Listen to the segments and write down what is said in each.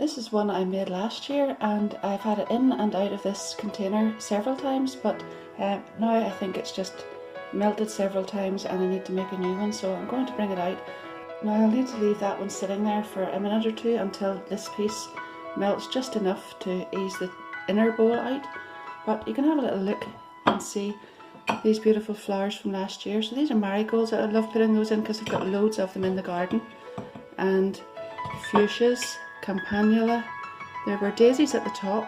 This is one I made last year, and I've had it in and out of this container several times, but now I think it's just melted several times and I need to make a new one, so I'm going to bring it out. Now I'll need to leave that one sitting there for a minute or two until this piece melts just enough to ease the inner bowl out, but you can have a little look and see these beautiful flowers from last year. So these are marigolds. I love putting those in because I've got loads of them in the garden, and fuchsias, campanula, there were daisies at the top,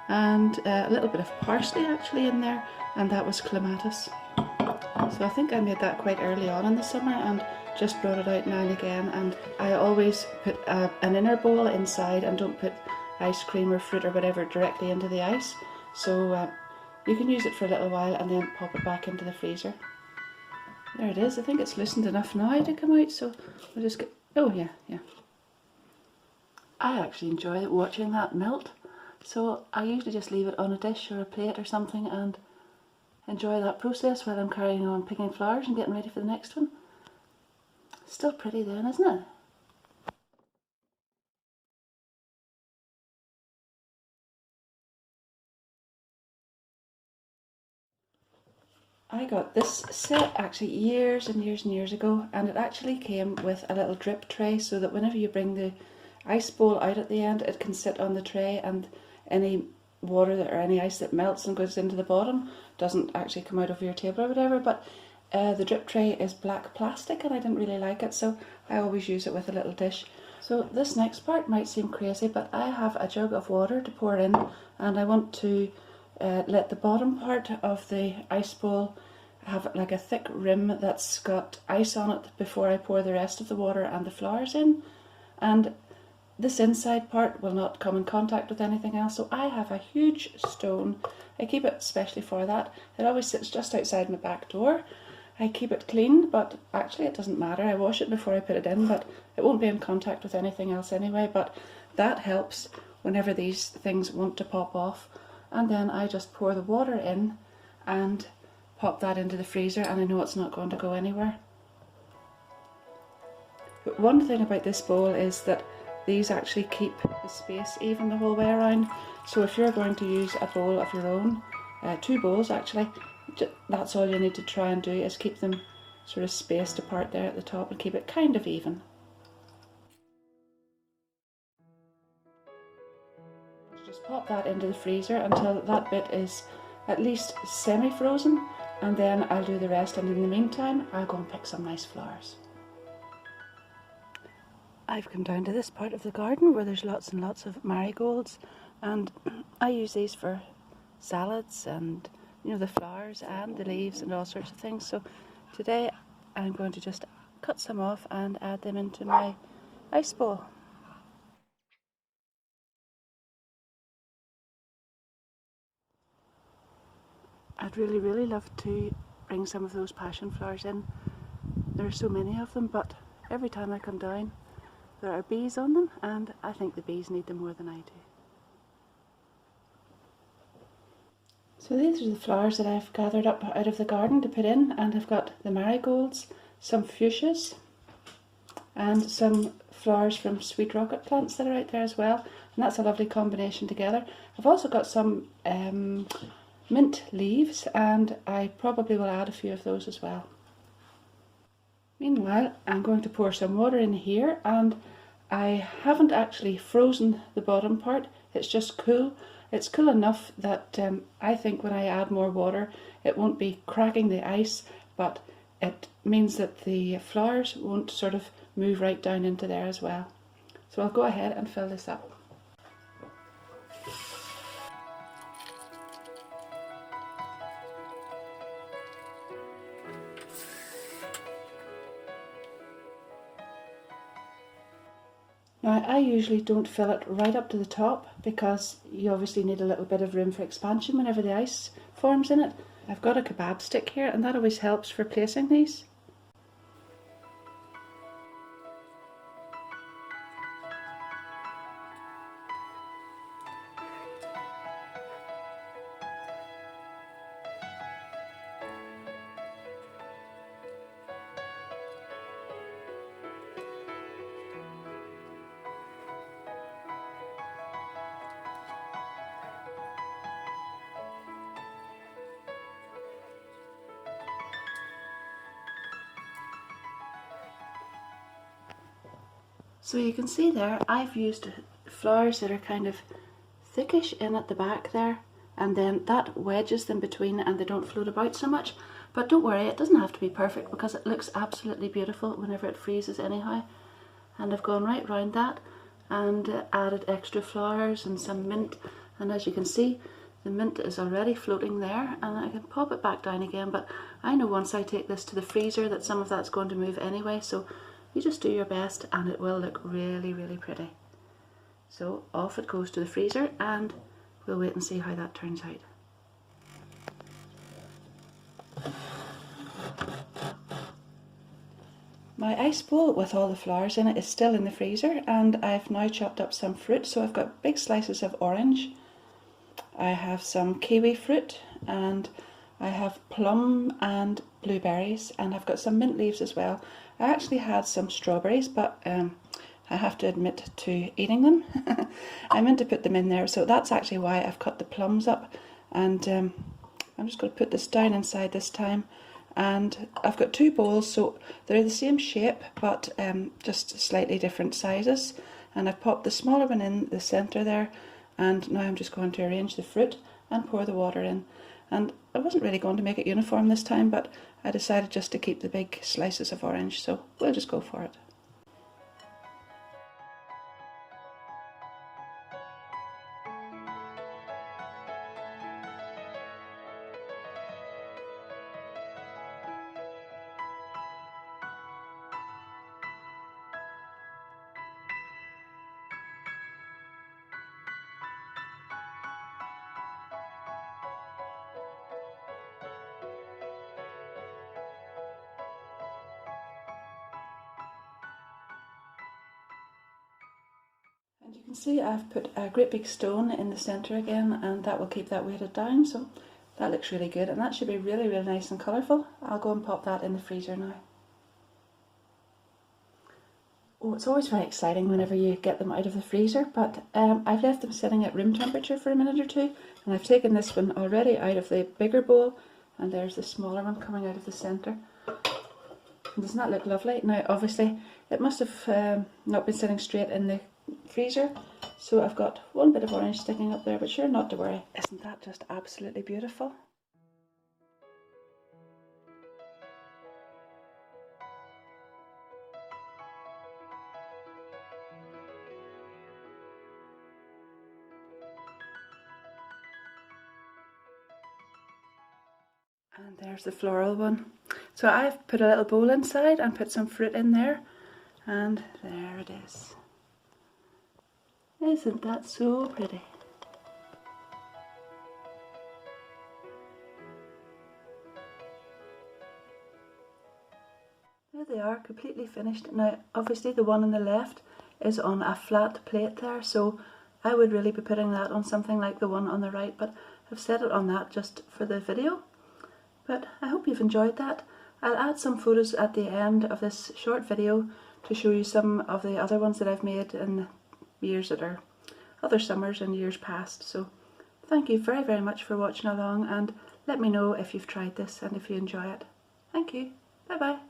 and a little bit of parsley actually in there, and that was clematis. So I think I made that quite early on in the summer and just brought it out now and again, and I always put an inner bowl inside and don't put ice cream or fruit or whatever directly into the ice, so you can use it for a little while and then pop it back into the freezer. There it is. I think it's loosened enough now to come out, so we'll just get, oh yeah. I actually enjoy watching that melt, so I usually just leave it on a dish or a plate or something and enjoy that process while I'm carrying on picking flowers and getting ready for the next one. Still pretty then, isn't it? I got this set actually years and years and years ago, and it actually came with a little drip tray so that whenever you bring the ice bowl out at the end, it can sit on the tray, and any water or any ice that melts and goes into the bottom doesn't actually come out over your table or whatever. But the drip tray is black plastic and I didn't really like it, so I always use it with a little dish. So this next part might seem crazy, but I have a jug of water to pour in, and I want to let the bottom part of the ice bowl have like a thick rim that's got ice on it before I pour the rest of the water and the flowers in, and this inside part will not come in contact with anything else. So I have a huge stone. I keep it specially for that. It always sits just outside my back door. I keep it clean, but actually it doesn't matter. I wash it before I put it in, but it won't be in contact with anything else anyway. But that helps whenever these things want to pop off. And then I just pour the water in and pop that into the freezer, and I know it's not going to go anywhere. But one thing about this bowl is that these actually keep the space even the whole way around. So if you're going to use a bowl of your own, two bowls actually, that's all you need to try and do, is keep them sort of spaced apart there at the top and keep it kind of even. Just pop that into the freezer until that bit is at least semi-frozen, and then I'll do the rest, and in the meantime I'll go and pick some nice flowers. I've come down to this part of the garden where there's lots and lots of marigolds, and I use these for salads and, you know, the flowers and the leaves and all sorts of things. So today I'm going to just cut some off and add them into my ice bowl. I'd really love to bring some of those passion flowers in. There are so many of them, but every time I come down there are bees on them, and I think the bees need them more than I do. So these are the flowers that I've gathered up out of the garden to put in, and I've got the marigolds, some fuchsias, and some flowers from sweet rocket plants that are out there as well, and that's a lovely combination together. I've also got some mint leaves, and I probably will add a few of those as well. Meanwhile, I'm going to pour some water in here, and I haven't actually frozen the bottom part, it's just cool. It's cool enough that I think when I add more water it won't be cracking the ice, but it means that the flowers won't sort of move right down into there as well. So I'll go ahead and fill this up. Now I usually don't fill it right up to the top because you obviously need a little bit of room for expansion whenever the ice forms in it. I've got a kebab stick here, and that always helps for placing these. So you can see there, I've used flowers that are kind of thickish in at the back there, and then that wedges them between and they don't float about so much. But don't worry, it doesn't have to be perfect because it looks absolutely beautiful whenever it freezes anyhow. And I've gone right round that and added extra flowers and some mint, and as you can see the mint is already floating there, and I can pop it back down again, but I know once I take this to the freezer that some of that's going to move anyway, so you just do your best and it will look really, really pretty. So off it goes to the freezer and we'll wait and see how that turns out. My ice bowl with all the flowers in it is still in the freezer, and I've now chopped up some fruit. So I've got big slices of orange, I have some kiwi fruit, and I have plum and blueberries, and I've got some mint leaves as well. I actually had some strawberries, but I have to admit to eating them. I meant to put them in there, so that's actually why I've cut the plums up. And I'm just going to put this down inside this time. And I've got two bowls, so they're the same shape but just slightly different sizes, and I've popped the smaller one in the centre there, and now I'm just going to arrange the fruit and pour the water in. And I wasn't really going to make it uniform this time, but I decided just to keep the big slices of orange, so we'll just go for it. And you can see I've put a great big stone in the centre again, and that will keep that weighted down, so that looks really good, and that should be really, really nice and colourful. I'll go and pop that in the freezer now. Oh, it's always very exciting whenever you get them out of the freezer, but I've left them sitting at room temperature for a minute or two, and I've taken this one already out of the bigger bowl, and there's the smaller one coming out of the centre. And doesn't that look lovely? Now obviously it must have not been sitting straight in the freezer, so I've got one bit of orange sticking up there, but sure, not to worry. Isn't that just absolutely beautiful? And there's the floral one. So I've put a little bowl inside and put some fruit in there, and there it is. Isn't that so pretty? There they are, completely finished. Now obviously the one on the left is on a flat plate there, so I would really be putting that on something like the one on the right, but I've set it on that just for the video. But I hope you've enjoyed that. I'll add some photos at the end of this short video to show you some of the other ones that I've made in years that are other summers and years past. So thank you very, very much for watching along, and let me know if you've tried this and if you enjoy it. Thank you. Bye bye.